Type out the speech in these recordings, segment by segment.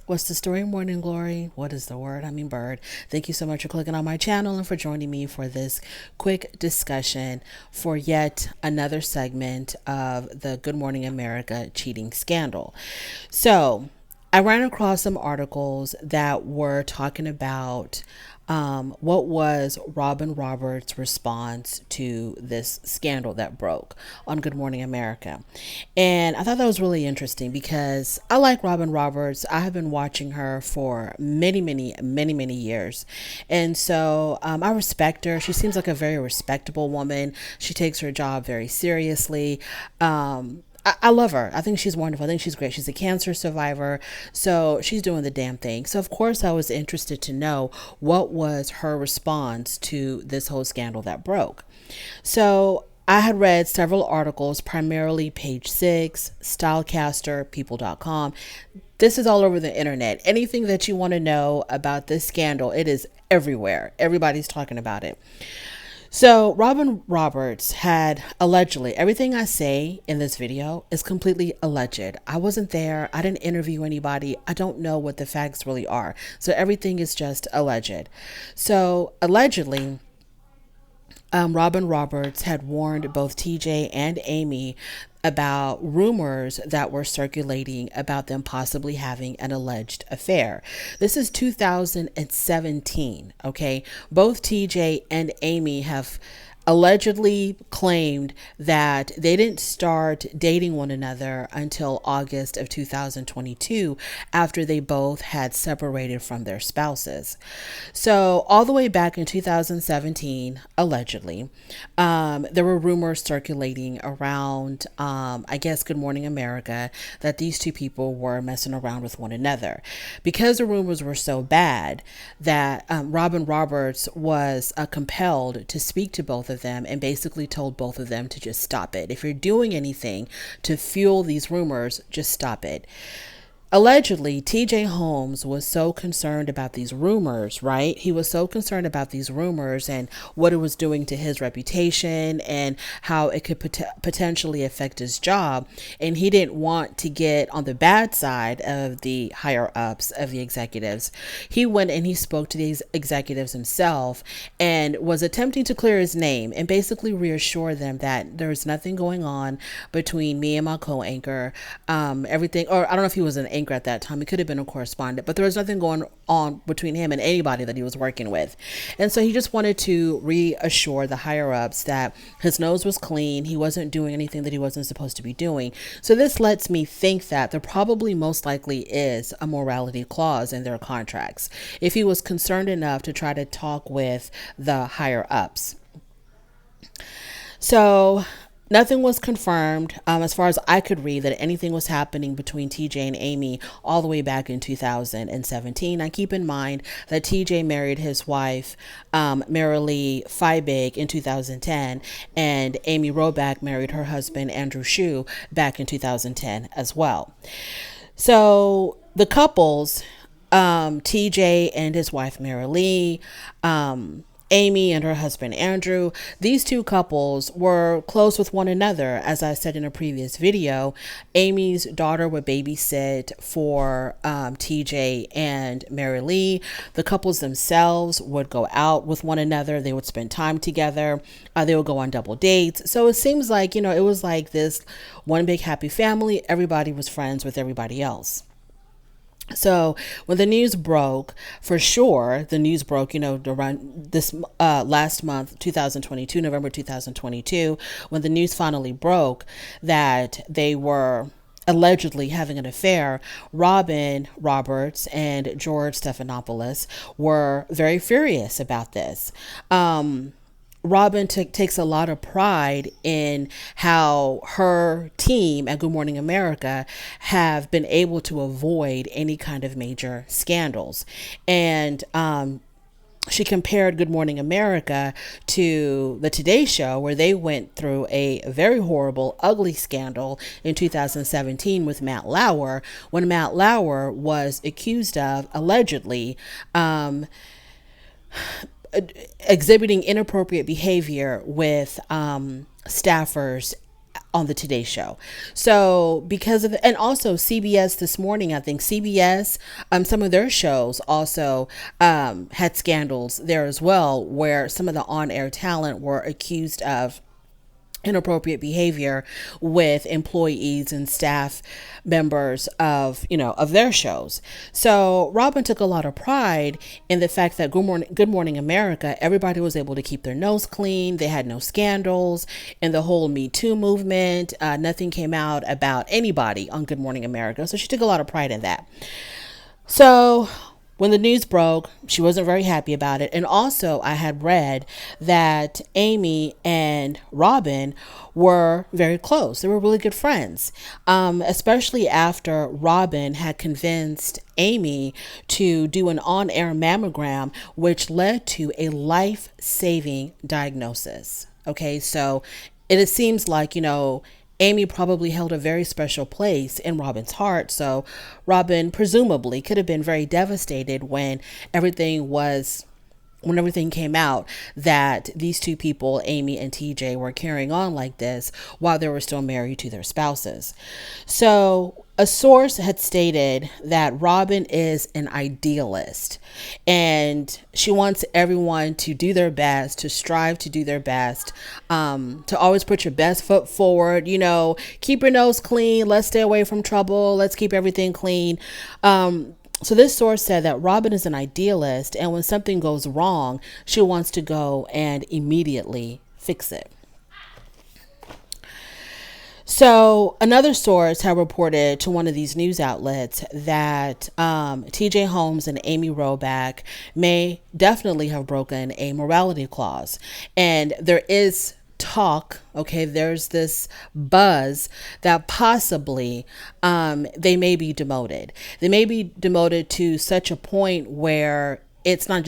What's the story, Morning Glory? What is the word? I mean, bird. Thank you so much for clicking on my channel and for joining me for this quick discussion for yet another segment of the Good Morning America cheating scandal. So, I ran across some articles that were talking about what was Robin Roberts' response to this scandal that broke on Good Morning America. And I thought that was really interesting because I like Robin Roberts. I have been watching her for many years. And so I respect her. She seems like a very respectable woman. She takes her job very seriously. I love her. I think she's wonderful. I think she's great. She's a cancer survivor. So she's doing the damn thing. So, of course, I was interested to know what was her response to this whole scandal that broke. So, I had read several articles, primarily Page Six, Stylecaster, People.com. This is all over the internet. Anything that you want to know about this scandal, it is everywhere. Everybody's talking about it. So, Robin Roberts had allegedly, everything I say in this video is completely alleged. I wasn't there. I didn't interview anybody. I don't know what the facts really are. So, everything is just alleged. So, allegedly, Robin Roberts had warned both TJ and Amy about rumors that were circulating about them possibly having an alleged affair. This is 2017, okay? Both TJ and Amy have allegedly claimed that they didn't start dating one another until August of 2022 after they both had separated from their spouses. So all the way back in 2017, allegedly, there were rumors circulating around, I guess, Good Morning America, that these two people were messing around with one another. Because the rumors were so bad that Robin Roberts was compelled to speak to both of them and basically told both of them to just stop it. If you're doing anything to fuel these rumors, just stop it. Allegedly, tjholmes was so concerned about these rumors, right? He was so concerned about these rumors and what it was doing to his reputation and how it could potentially affect his job. And he didn't want to get on the bad side of the higher ups, of the executives. He went and he spoke to these executives himself and was attempting to clear his name and basically reassure them that there's nothing going on between me and my co-anchor. Everything, or I don't know if he was an anchor at that time. He could have been a correspondent, but there was nothing going on between him and anybody that he was working with. And so he just wanted to reassure the higher ups that his nose was clean. He wasn't doing anything that he wasn't supposed to be doing. So this lets me think that there probably most likely is a morality clause in their contracts if he was concerned enough to try to talk with the higher ups. So nothing was confirmed as far as I could read that anything was happening between TJ and Amy all the way back in 2017. Now keep in mind that TJ married his wife, Marilee Feibig, in 2010, and amyrobach married her husband, Andrew Shue, back in 2010 as well. So the couples, TJ and his wife, Marilee, Amy and her husband Andrew, these two couples were close with one another. As I said in a previous video, Amy's daughter would babysit for TJ and Marilee. The couples themselves would go out with one another. They would spend time together. They would go on double dates. So it seems like, it was like this one big happy family. Everybody was friends with everybody else. So when the news broke, for sure, the news broke, around this last month, 2022, November 2022, when the news finally broke that they were allegedly having an affair. Robin Roberts and George Stephanopoulos were very furious about this. Robin takes a lot of pride in how her team at Good Morning America have been able to avoid any kind of major scandals. And she compared Good Morning America to the Today Show, where they went through a very horrible, ugly scandal in 2017 with Matt Lauer, when Matt Lauer was accused of allegedly exhibiting inappropriate behavior with staffers on the Today Show. So because of and also CBS this morning, I think CBS, some of their shows also had scandals there as well, where some of the on-air talent were accused of inappropriate behavior with employees and staff members of of their shows. So Robin took a lot of pride in the fact that Good Morning America, everybody was able to keep their nose clean. They had no scandals in the whole Me Too movement. Nothing came out about anybody on Good Morning America. So she took a lot of pride in that. So when the news broke, she wasn't very happy about it. And also, I had read that Amy and Robin were very close. They were really good friends, especially after Robin had convinced Amy to do an on-air mammogram, which led to a life-saving diagnosis. Okay, so it seems like, Amy probably held a very special place in Robin's heart. So Robin presumably could have been very devastated when everything came out that these two people, Amy and TJ, were carrying on like this while they were still married to their spouses. So a source had stated that Robin is an idealist and she wants everyone to do their best, to strive to do their best, to always put your best foot forward, keep your nose clean. Let's stay away from trouble. Let's keep everything clean. So this source said that Robin is an idealist, and when something goes wrong, she wants to go and immediately fix it. So another source had reported to one of these news outlets that tjholmes and amyrobach may definitely have broken a morality clause. And there is talk, okay, there's this buzz that possibly they may be demoted. They may be demoted to such a point where it's not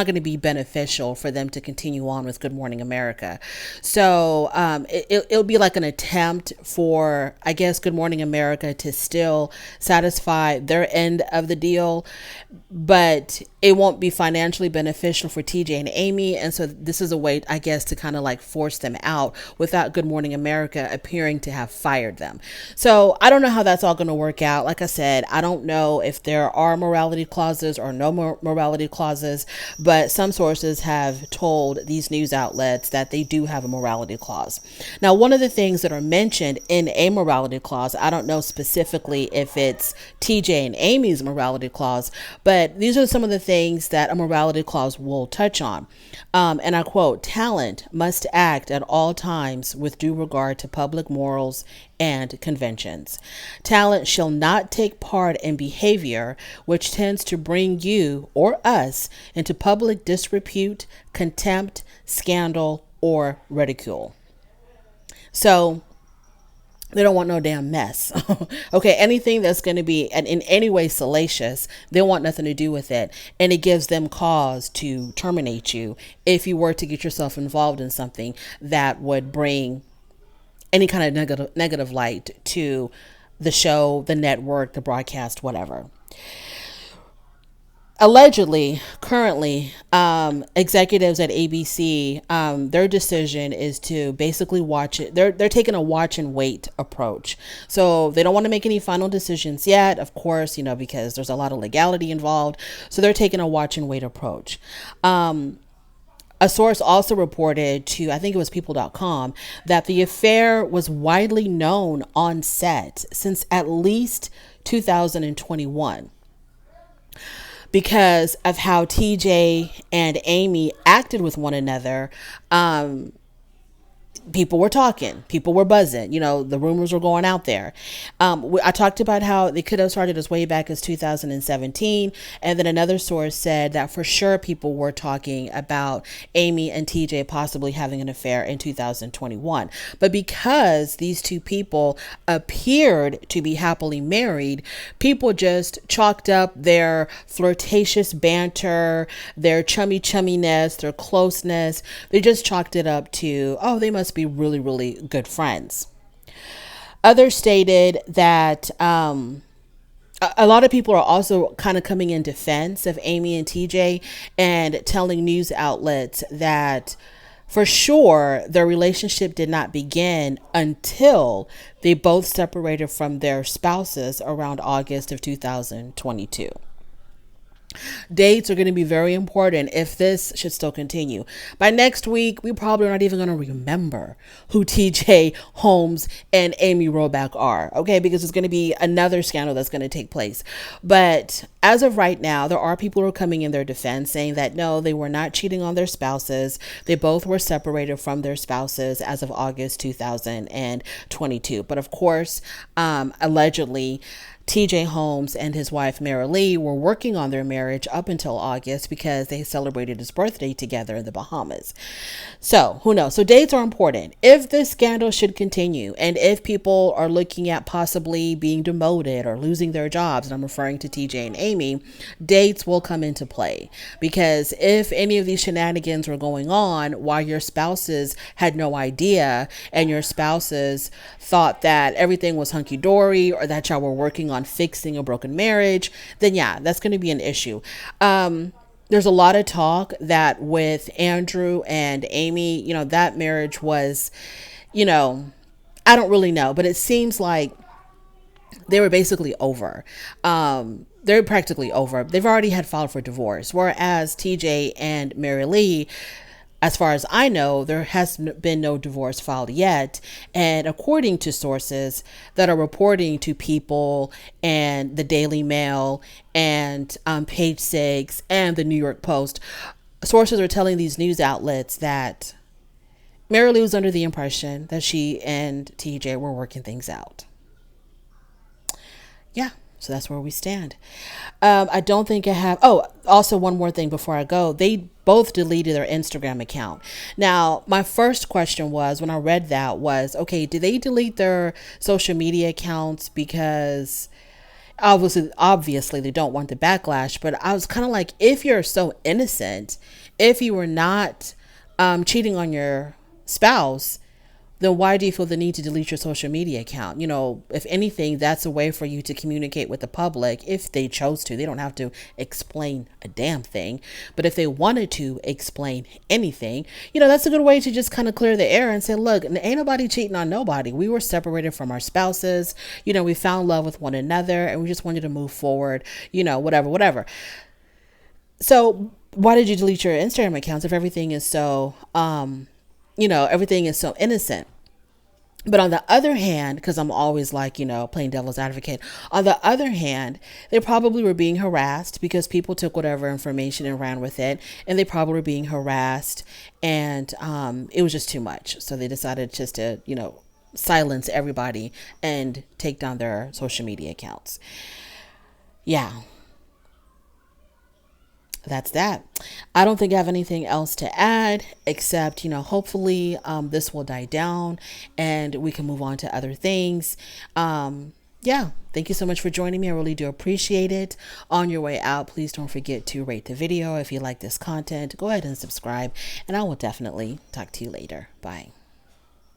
going to be beneficial for them to continue on with Good Morning America. So it'll be like an attempt for, I guess, Good Morning America to still satisfy their end of the deal, but it won't be financially beneficial for TJ and Amy. And so this is a way, I guess, to kind of like force them out without Good Morning America appearing to have fired them. So I don't know how that's all going to work out. Like I said, I don't know if there are morality clauses or no morality clauses, but some sources have told these news outlets that they do have a morality clause. Now, one of the things that are mentioned in a morality clause, I don't know specifically if it's TJ and Amy's morality clause, but these are some of the things that a morality clause will touch on. And I quote, "Talent must act at all times with due regard to public morals and conventions. Talent shall not take part in behavior which tends to bring you or us into public disrepute, contempt, scandal, or ridicule." So they don't want no damn mess. Okay, anything that's going to be in any way salacious, they want nothing to do with it. And it gives them cause to terminate you if you were to get yourself involved in something that would bring any kind of negative light to the show, the network, the broadcast, whatever. Allegedly, currently, executives at ABC, their decision is to basically watch it. They're taking a watch and wait approach. So they don't want to make any final decisions yet, of course, because there's a lot of legality involved. So they're taking a watch and wait approach. A source also reported to, I think it was people.com, that the affair was widely known on set since at least 2021. Because of how TJ and Amy acted with one another, people were talking, people were buzzing, the rumors were going out there. I talked about how they could have started as way back as 2017. And then another source said that for sure people were talking about Amy and TJ possibly having an affair in 2021. But because these two people appeared to be happily married, people just chalked up their flirtatious banter, their chumminess, their closeness. They just chalked it up to, oh, they must be really, really good friends. Others stated that a lot of people are also kind of coming in defense of Amy and TJ and telling news outlets that For sure, their relationship did not begin until they both separated from their spouses around August of 2022. Dates are going to be very important if this should still continue. By next week, we probably are not even going to remember who tjholmes and amyrobach are, okay? Because it's going to be another scandal that's going to take place. But as of right now, there are people who are coming in their defense saying that no, they were not cheating on their spouses. They both were separated from their spouses as of August 2022. But of course, allegedly, tjholmes and his wife Mary Lee were working on their marriage up until August because they celebrated his birthday together in the Bahamas. So who knows? So dates are important. If this scandal should continue and if people are looking at possibly being demoted or losing their jobs, and I'm referring to TJ and Amy, dates will come into play, because if any of these shenanigans were going on while your spouses had no idea and your spouses thought that everything was hunky-dory or that y'all were working on fixing a broken marriage, then yeah, that's going to be an issue. There's a lot of talk that with Andrew and Amy, that marriage was, I don't really know, but it seems like they were basically over. They're practically over. They've already had filed for divorce, whereas TJ and Mary Lee, as far as I know, there has been no divorce filed yet. And according to sources that are reporting to People and the Daily Mail and Page Six and the New York Post, sources are telling these news outlets that Mary Lee was under the impression that she and TJ were working things out. Yeah. So that's where we stand. I don't think I have. Oh, also one more thing before I go. They both deleted their Instagram account. Now, my first question was, when I read that, was, okay, did they delete their social media accounts because obviously they don't want the backlash? But I was kind of like, if you're so innocent, if you were not cheating on your spouse, then why do you feel the need to delete your social media account? If anything, that's a way for you to communicate with the public if they chose to. They don't have to explain a damn thing. But if they wanted to explain anything, that's a good way to just kind of clear the air and say, look, ain't nobody cheating on nobody. We were separated from our spouses. We found love with one another and we just wanted to move forward, whatever. So why did you delete your Instagram accounts if everything is so, everything is so innocent? But on the other hand, because I'm always like, playing devil's advocate, on the other hand, they probably were being harassed because people took whatever information and ran with it. And they probably were being harassed and it was just too much. So they decided just to, silence everybody and take down their social media accounts. Yeah. That's that. I don't think I have anything else to add except, hopefully this will die down and we can move on to other things. Yeah. Thank you so much for joining me. I really do appreciate it. On your way out, please don't forget to rate the video. If you like this content, go ahead and subscribe, and I will definitely talk to you later. Bye.